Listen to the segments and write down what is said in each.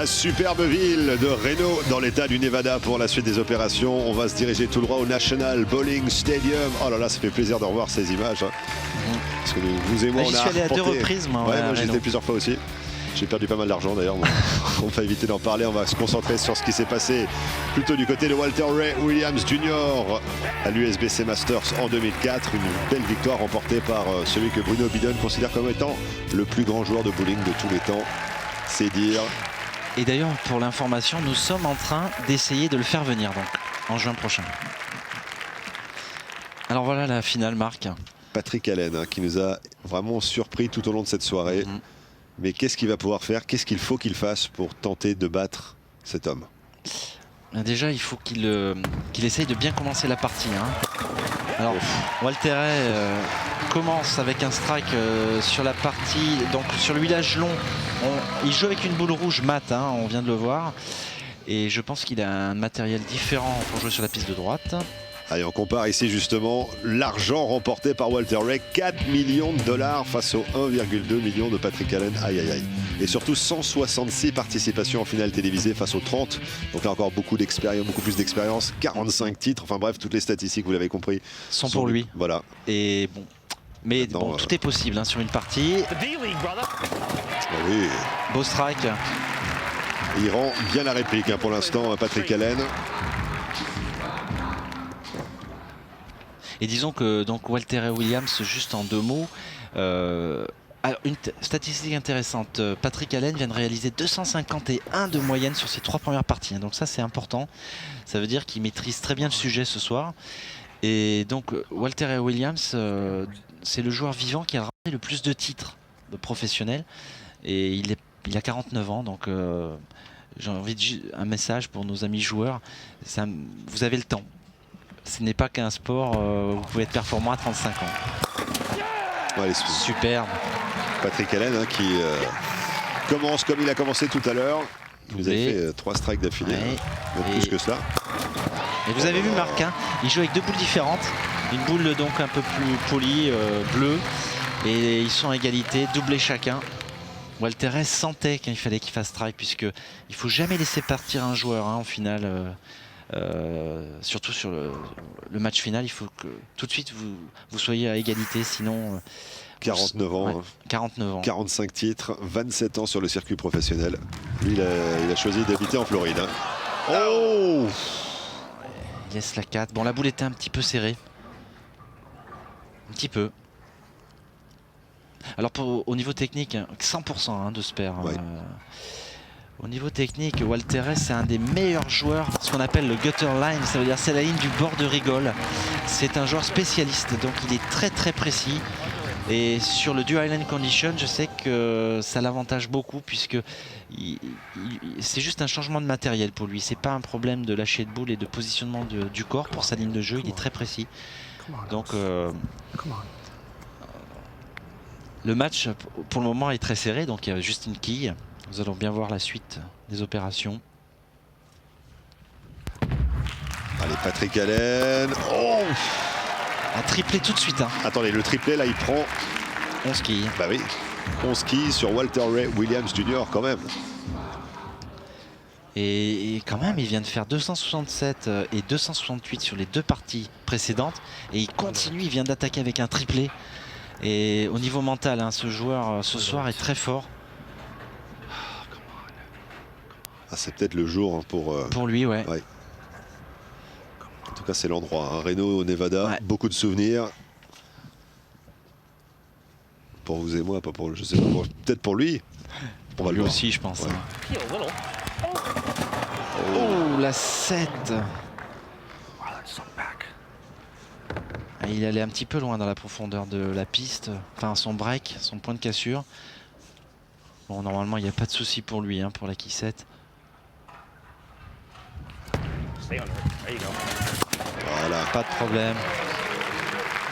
La superbe ville de Reno dans l'état du Nevada pour la suite des opérations. On va se diriger tout droit au National Bowling Stadium. Oh là là, ça fait plaisir de revoir ces images. Parce que vous et moi, on a j'y suis allé à 2 reprises, moi. Ouais, moi j'y étais plusieurs fois aussi. J'ai perdu pas mal d'argent d'ailleurs. On va éviter d'en parler. On va se concentrer sur ce qui s'est passé plutôt du côté de Walter Ray Williams Jr. à l'USBC Masters en 2004. Une belle victoire remportée par celui que Bruno Bidon considère comme étant le plus grand joueur de bowling de tous les temps. C'est dire. Et d'ailleurs, pour l'information, nous sommes en train d'essayer de le faire venir donc en juin prochain. Alors voilà la finale, Marc. Patrick Allen qui nous a vraiment surpris tout au long de cette soirée. Mais qu'est-ce qu'il va pouvoir faire? Qu'est-ce qu'il faut qu'il fasse pour tenter de battre cet homme? Déjà, il faut qu'il essaye de bien commencer la partie. Alors, Walter Ray commence avec un strike sur la partie, donc sur le village long. Il joue avec une boule rouge mat, on vient de le voir. Et je pense qu'il a un matériel différent pour jouer sur la piste de droite. Allez, on compare ici justement l'argent remporté par Walter Ray, 4 millions de dollars face aux 1,2 million de Patrick Allen. Aïe aïe aïe. Et surtout 166 participations en finale télévisée face aux 30. Donc là encore beaucoup d'expérience, beaucoup plus d'expérience, 45 titres. Enfin bref, toutes les statistiques, vous l'avez compris, sont pour lui. Voilà. Et bon, mais bon, tout est possible sur une partie. Oui. Beau strike. Il rend bien la réplique pour l'instant, Patrick Allen. Et disons que donc Walter Ray Williams, juste en 2 mots, alors une statistique intéressante, Patrick Allen vient de réaliser 251 de moyenne sur ses 3 premières parties. Donc ça c'est important, ça veut dire qu'il maîtrise très bien le sujet ce soir. Et donc Walter Ray Williams, c'est le joueur vivant qui a ramené le plus de titres de professionnels. Et il a 49 ans, donc j'ai envie de un message pour nos amis joueurs, vous avez le temps. Ce n'est pas qu'un sport où vous pouvez être performant à 35 ans. Allez, superbe. Patrick Allen qui commence comme il a commencé tout à l'heure. Il nous a fait 3 strikes d'affilée, plus que cela. Et vous avez vu Marc, il joue avec 2 boules différentes. Une boule donc un peu plus polie, bleue. Et ils sont à égalité, doublés chacun. Walter Ray sentait qu'il fallait qu'il fasse strike, puisque il ne faut jamais laisser partir un joueur en finale. Surtout sur le match final, il faut que tout de suite vous soyez à égalité, sinon 49 ans, 49 ans, 45 titres, 27 ans sur le circuit professionnel. Lui il a choisi d'habiter en Floride. Oh, il laisse la 4. Bon, la boule était un petit peu serrée, un petit peu. Alors au niveau technique, 100% de spare. Au niveau technique, Walter Ray, c'est un des meilleurs joueurs, ce qu'on appelle le gutter line, ça veut dire c'est la ligne du bord de rigole. C'est un joueur spécialiste, donc il est très très précis. Et sur le dual line condition, je sais que ça l'avantage beaucoup, puisque c'est juste un changement de matériel pour lui. C'est pas un problème de lâcher de boule et de positionnement du corps pour sa ligne de jeu, il est très précis. Donc le match pour le moment est très serré, donc il y a juste une quille. Nous allons bien voir la suite des opérations. Allez, Patrick Allen. Oh, un triplé tout de suite. Attendez, le triplé là il prend 11 quilles. Bah oui, 11 quilles sur Walter Ray Williams Jr. quand même. Et quand même, il vient de faire 267 et 268 sur les 2 parties précédentes. Et il continue, il vient d'attaquer avec un triplé. Et au niveau mental, ce joueur ce soir est très fort. C'est peut-être le jour pour lui, ouais. En tout cas, c'est l'endroit. Reno, au Nevada, beaucoup de souvenirs. Pour vous et moi, pas pour, je sais pas, peut-être pour lui. Pour lui aussi, je pense. Oh, la 7. Il allait un petit peu loin dans la profondeur de la piste. Enfin, son break, son point de cassure. Bon, normalement, il n'y a pas de souci pour lui, pour la quille 7. Voilà. Pas de problème.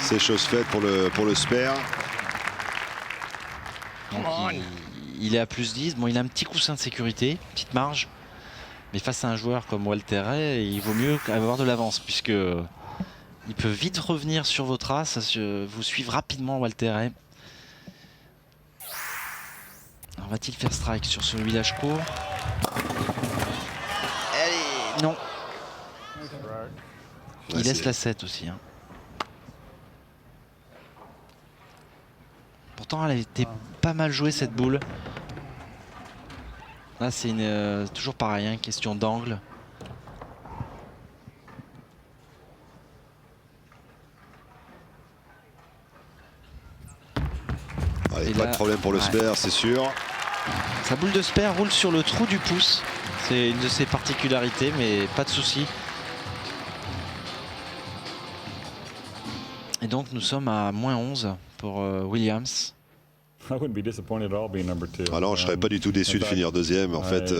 C'est chose faite pour le spare. Donc, il est à plus 10. Bon, il a un petit coussin de sécurité, petite marge. Mais face à un joueur comme Walter Ray, il vaut mieux avoir de l'avance, puisque il peut vite revenir sur vos traces, vous suivre rapidement Walter Ray. Alors va-t-il faire strike sur ce village court? Non. Il Ouais, laisse la 7 aussi. Hein. Pourtant, elle a été pas mal jouée cette boule. Là, c'est toujours pareil, hein, question d'angle. Allez, pas de problème pour le spare, c'est sûr. Sa boule de spare roule sur le trou du pouce. C'est une de ses particularités, mais pas de souci. Et donc nous sommes à -11 pour Williams. Ah non, je serais pas du tout déçu de finir deuxième. En fait,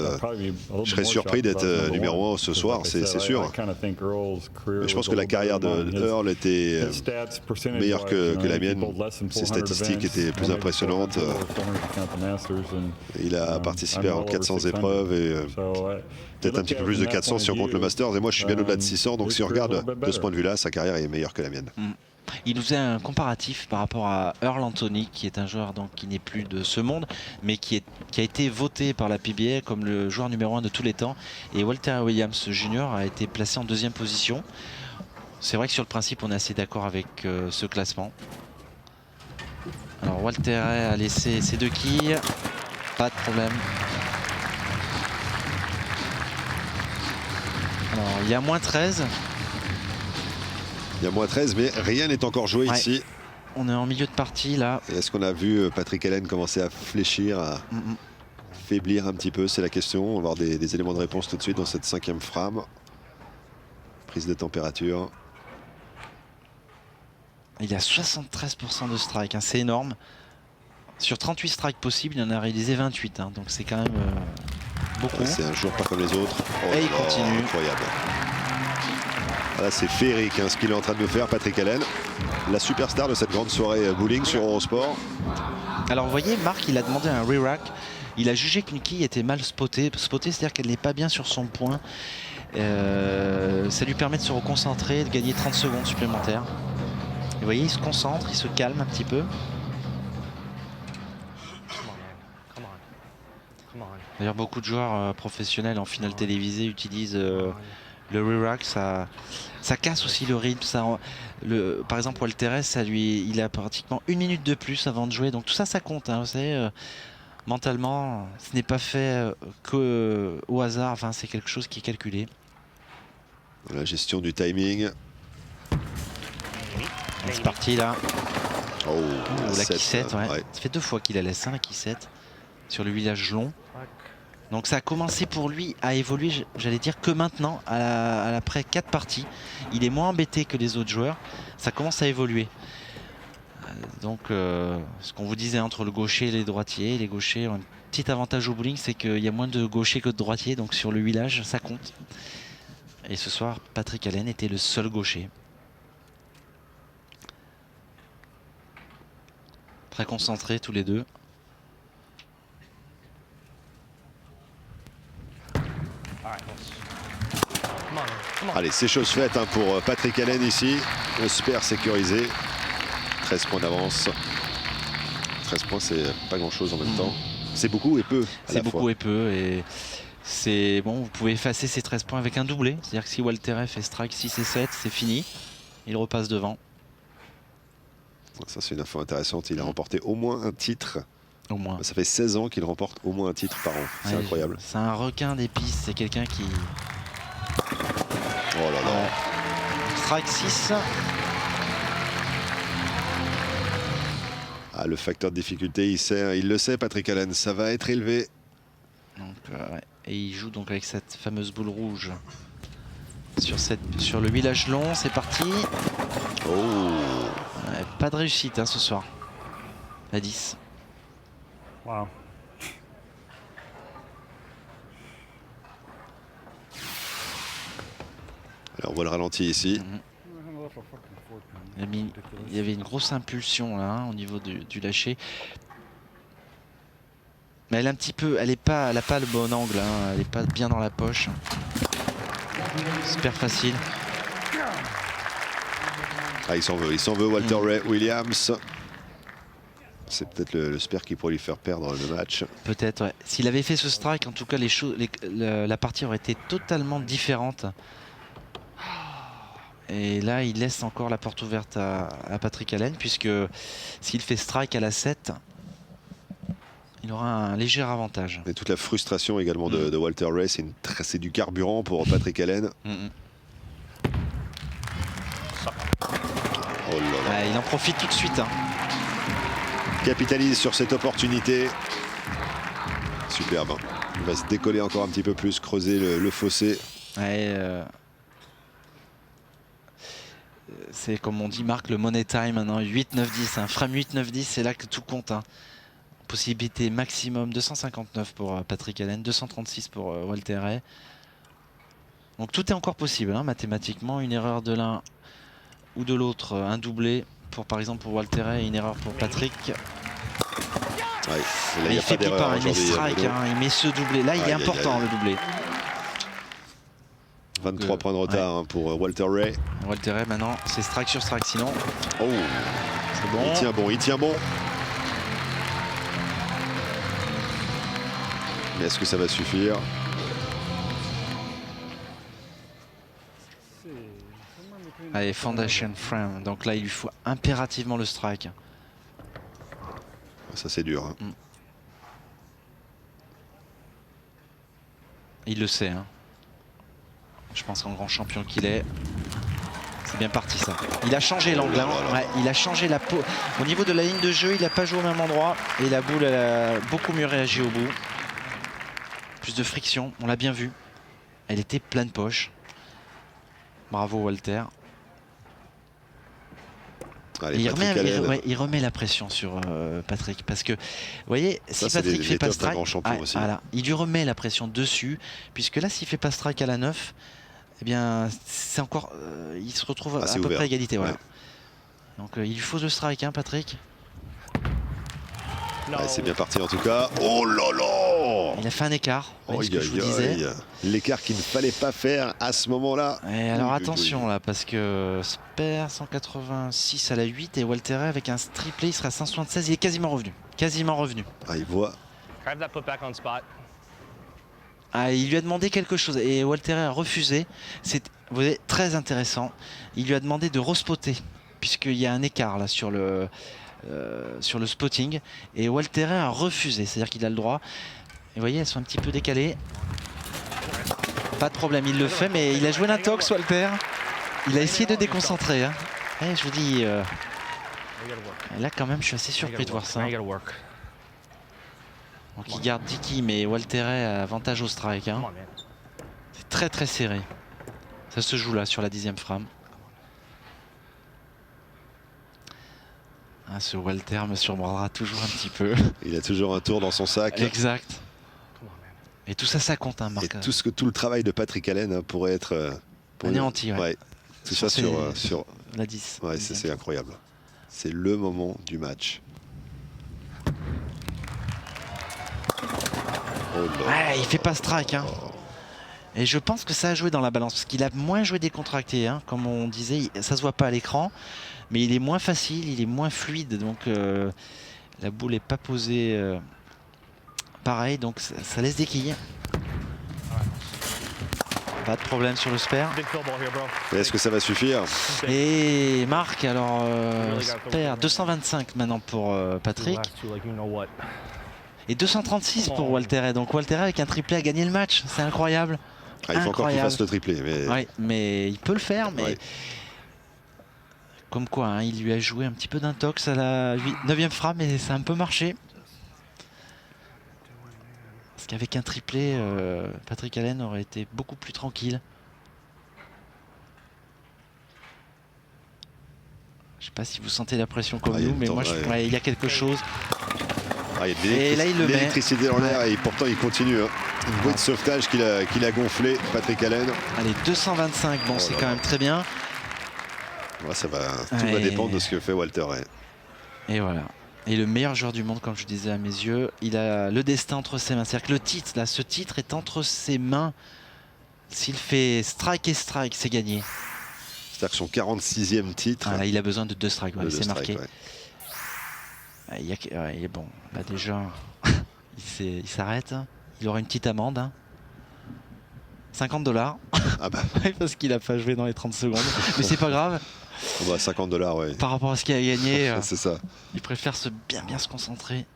je serais surpris d'être numéro 1 ce soir, c'est sûr. Mais je pense que la carrière de Earl était meilleure que la mienne. Ses statistiques étaient plus impressionnantes. Il a participé à 400 épreuves et peut-être un petit peu plus de 400 si on compte le Masters. Et moi, je suis bien au-delà de 600. Donc si on regarde de ce point de vue-là, sa carrière est meilleure que la mienne. Il nous faisait un comparatif par rapport à Earl Anthony, qui est un joueur donc, qui n'est plus de ce monde, mais qui a été voté par la PBA comme le joueur numéro 1 de tous les temps. Et Walter Williams Jr. a été placé en 2e position. C'est vrai que sur le principe, on est assez d'accord avec ce classement. Alors Walter a laissé ses 2 quilles, pas de problème. Alors il y a -13. Il y a -13, mais rien n'est encore joué ici. On est en milieu de partie là. Est-ce qu'on a vu Patrick Allen commencer à fléchir, à faiblir un petit peu? C'est la question. On va avoir des éléments de réponse tout de suite dans cette 5e frame. Prise de température. Il y a 73% de strike, hein, c'est énorme. Sur 38 strikes possibles, il en a réalisé 28, hein, donc c'est quand même beaucoup. C'est un jour pas comme les autres. Oh, et il continue. Incroyable. Là, c'est féerique hein, ce qu'il est en train de nous faire, Patrick Allen, la superstar de cette grande soirée bowling sur Eurosport. Alors vous voyez, Marc, il a demandé un re-rack. Il a jugé qu'une quille était mal spotée. Spotée, c'est-à-dire qu'elle n'est pas bien sur son point. Ça lui permet de se reconcentrer, de gagner 30 secondes supplémentaires. Et vous voyez, il se concentre, il se calme un petit peu. D'ailleurs, beaucoup de joueurs professionnels en finale télévisée utilisent le re-rack, ça casse aussi le rythme. Par exemple, Walter S, il a pratiquement 1 minute de plus avant de jouer. Donc tout ça, ça compte. Hein, vous savez, mentalement, ce n'est pas fait qu'au hasard. Enfin, c'est quelque chose qui est calculé. La gestion du timing. C'est parti là. Oh, la quissette, ouais. Ouais. Ça fait 2 fois qu'il la laisse, hein, la quissette, sur le village long. Donc ça a commencé pour lui à évoluer, j'allais dire que maintenant, après 4 parties. Il est moins embêté que les autres joueurs. Ça commence à évoluer. Donc ce qu'on vous disait entre le gaucher et les droitiers. Les gauchers ont un petit avantage au bowling, c'est qu'il y a moins de gauchers que de droitiers. Donc sur le village, ça compte. Et ce soir, Patrick Allen était le seul gaucher. Très concentrés tous les deux. Allez, c'est chose faite hein, pour Patrick Allen ici. Le spare sécurisé. 13 points d'avance. 13 points, c'est pas grand-chose en même temps. C'est beaucoup et peu. C'est beaucoup et peu. Et c'est bon, vous pouvez effacer ces 13 points avec un doublé. C'est-à-dire que si Walter F fait strike 6 et 7, c'est fini. Il repasse devant. Ça, c'est une info intéressante. Il a remporté au moins un titre. Au moins. Ça fait 16 ans qu'il remporte au moins un titre par an. C'est incroyable. C'est un requin d'épices. C'est quelqu'un qui... Oh là là. Strike 6. Ah, le facteur de difficulté, il le sait, Patrick Allen. Ça va être élevé. Donc, ouais. Et il joue donc avec cette fameuse boule rouge. Sur le village long, c'est parti. Oh. Ouais, pas de réussite hein, ce soir. À 10. Wow. Alors on voit le ralenti ici. Il y avait une grosse impulsion là hein, au niveau du lâcher. Mais elle est un petit peu, elle n'a pas le bon angle, hein, elle n'est pas bien dans la poche. Super facile. Ah, il s'en veut Walter Ray Williams. C'est peut-être le spare qui pourrait lui faire perdre le match. Peut-être, ouais. S'il avait fait ce strike, en tout cas, la partie aurait été totalement différente. Et là, il laisse encore la porte ouverte à Patrick Allen, puisque s'il fait strike à la 7, il aura un léger avantage. Et toute la frustration également de Walter Ray, c'est du carburant pour Patrick Allen. Oh là là. Ah, il en profite tout de suite. Capitalise sur cette opportunité. Superbe. Il va se décoller encore un petit peu plus, creuser le fossé. Ouais, c'est comme on dit, Marc, le money time maintenant, 8, 9, 10. Frame 8, 9, 10, c'est là que tout compte. Possibilité maximum 259 pour Patrick Allen, 236 pour Walter Ray. Donc tout est encore possible, mathématiquement. Une erreur de l'un ou de l'autre, un doublé pour, par exemple, pour Walter Ray, une erreur pour Patrick. Ouais, et là, il fait pipa, il met strike, il met ce doublé. Là, il est important, le doublé. 23 points de retard pour Walter Ray. Walter Ray, maintenant, c'est strike sur strike, sinon. Oh, c'est bon. Il tient bon. Mais est-ce que ça va suffire? Allez, Foundation Frame. Donc là, il lui faut impérativement le strike. Ça, c'est dur. Il le sait. Je pense qu'en grand champion qu'il est, c'est bien parti ça. Il a changé l'angle. Il a changé la peau. Au niveau de la ligne de jeu, il n'a pas joué au même endroit. Et la boule, elle a beaucoup mieux réagi au bout. Plus de friction, on l'a bien vu. Elle était pleine poche. Bravo Walter. Allez, il remet la pression sur Patrick, parce que vous voyez, si Patrick fait pas strike, voilà, il lui remet la pression dessus, puisque là s'il fait pas strike à la 9, eh bien c'est encore, il se retrouve à peu près à égalité. Voilà. Donc il lui faut le strike, Patrick. C'est bien parti en tout cas. Oh là là! Il a fait un écart, ce que je vous disais. L'écart qu'il ne fallait pas faire à ce moment-là. Et alors attention là, parce que Spare 186 à la 8 et Walter Ray avec un triplé, il sera à 176, il est quasiment revenu. Il voit. Il lui a demandé quelque chose et Walter Ray a refusé. C'est, vous voyez, très intéressant. Il lui a demandé de respotter, puisqu'il y a un écart là sur le spotting, et Walter Ray a refusé, c'est-à-dire qu'il a le droit. Et vous voyez, elles sont un petit peu décalées. Pas de problème, il le fait, mais il a joué l'intox, Walter. Il a essayé de déconcentrer. Et je vous dis, là quand même, je suis assez surpris de voir ça. Donc il garde Dicky, mais Walter Ray a avantage au strike. C'est très très serré. Ça se joue là sur la 10e frame. Ce Walter me surprendra toujours un petit peu. Il a toujours un tour dans son sac. Exact. Et tout ça, ça compte, Marc. Et tout le travail de Patrick Allen pourrait être anéanti. Tout ça sur la 10. Ouais, c'est incroyable. C'est le moment du match. Il fait pas strike. Et je pense que ça a joué dans la balance, parce qu'il a moins joué décontracté, comme on disait, ça se voit pas à l'écran, mais il est moins facile, il est moins fluide, donc la boule n'est pas posée pareil, donc ça laisse des quilles. Pas de problème sur le spare. Est-ce que ça va suffire? Et Marc, alors spare 225 maintenant pour Patrick. Et 236 pour Walter Ray. Donc Walter Ray avec un triplé a gagné le match, c'est incroyable. Il faut encore qu'il fasse le triplé. Mais il peut le faire, mais comme quoi, il lui a joué un petit peu d'intox à la 9e frame et ça a un peu marché. Parce qu'avec un triplé, Patrick Allen aurait été beaucoup plus tranquille. Je sais pas si vous sentez la pression comme nous, mais moi, il y a quelque chose. Et là, il le met. L'électricité dans l'air et pourtant il continue. Une bouée de sauvetage qu'il a gonflé, Patrick Allen. Allez, 225, bon, c'est quand même très bien. Tout va dépendre de ce que fait Walter Ray. Et voilà. Et le meilleur joueur du monde, comme je disais à mes yeux, il a le destin entre ses mains. C'est-à-dire que le titre, là, ce titre est entre ses mains. S'il fait strike et strike, c'est gagné. C'est-à-dire que son 46e titre. Là, il a besoin de 2 strikes, c'est marqué. Il est bon. Là déjà, il s'arrête. Il aura une petite amende. Hein. $50. Ah bah, Parce qu'il a pas joué dans les 30 secondes. Mais c'est pas grave. on va à $50, ouais. Par rapport à ce qu'il a gagné, C'est ça. il préfère bien se concentrer.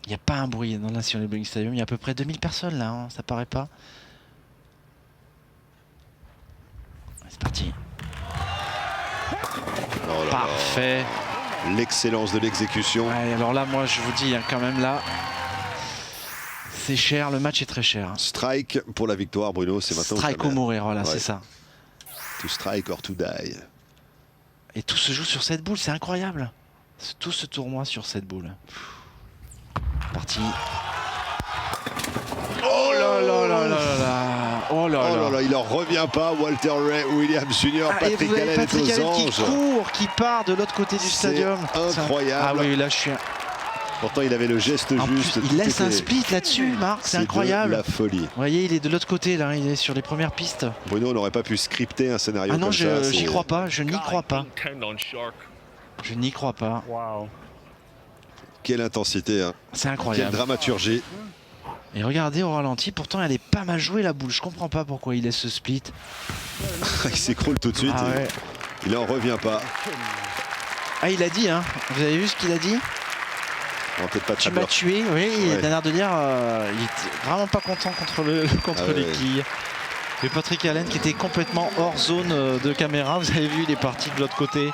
Il n'y a pas un bruit dans le National Bowling Stadium. Il y a à peu près 2000 personnes là, hein, ça paraît pas. C'est parti. Oh là là. Parfait. L'excellence de l'exécution. Ouais, alors là, moi, je vous dis, hein, quand même là, c'est cher. Le match est très cher. Hein. Strike pour la victoire, Bruno. C'est maintenant. Strike ou mourir, voilà, Ouais. c'est ça. To strike or to die. Et tout se joue sur cette boule, c'est incroyable. Tout ce tournoi sur cette boule. Parti. Oh là là là là là là. Oh là Oh là. là là, il en revient pas. Walter Ray Williams Jr. Ah, et Patrick vous avez Allen Patrick est aux Allen qui anges. court, qui part de l'autre côté du C'est stadium. incroyable. Ah oui, là je suis. Pourtant, il avait le geste En juste. plus, il laisse un split là-dessus, Marc, c'est incroyable. La folie. Vous voyez, il est de l'autre côté là, il est sur les premières pistes. Bruno, on n'aurait pas pu scripter un scénario Ah non, comme ça. j'y c'est- crois pas, je n'y crois pas. Je n'y crois pas. Wow. Quelle intensité, hein. C'est Quelle incroyable. dramaturgie. Et regardez au ralenti, pourtant elle est pas mal jouée la boule. Je comprends pas pourquoi il laisse ce split. Il s'écroule tout de suite. Ah ouais. Il n'en revient pas. Ah, il a dit, hein. Vous avez vu ce qu'il a dit? Non, peut-être pas Tu très m'as tué. Oui, il Ouais. a l'air de dire, il était vraiment pas content contre Ah ouais. les quilles. Et Patrick Allen qui était complètement hors zone de caméra. Vous avez vu, il est parti de l'autre côté.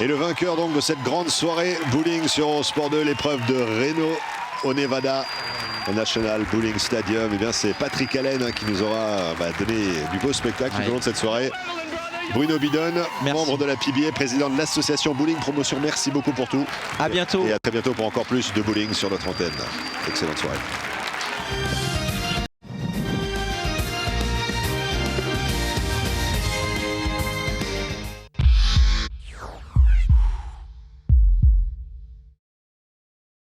Et le vainqueur donc de cette grande soirée bowling sur Sport 2, l'épreuve de Reno au Nevada, au National Bowling Stadium, eh bien c'est Patrick Allen hein, qui nous aura donné du beau spectacle tout au long de cette soirée. Bruno Bidon, Merci. membre de la PBA, président de l'association Bowling Promotion, merci beaucoup pour tout. À bientôt. Et à très bientôt pour encore plus de bowling sur notre antenne. Excellente soirée.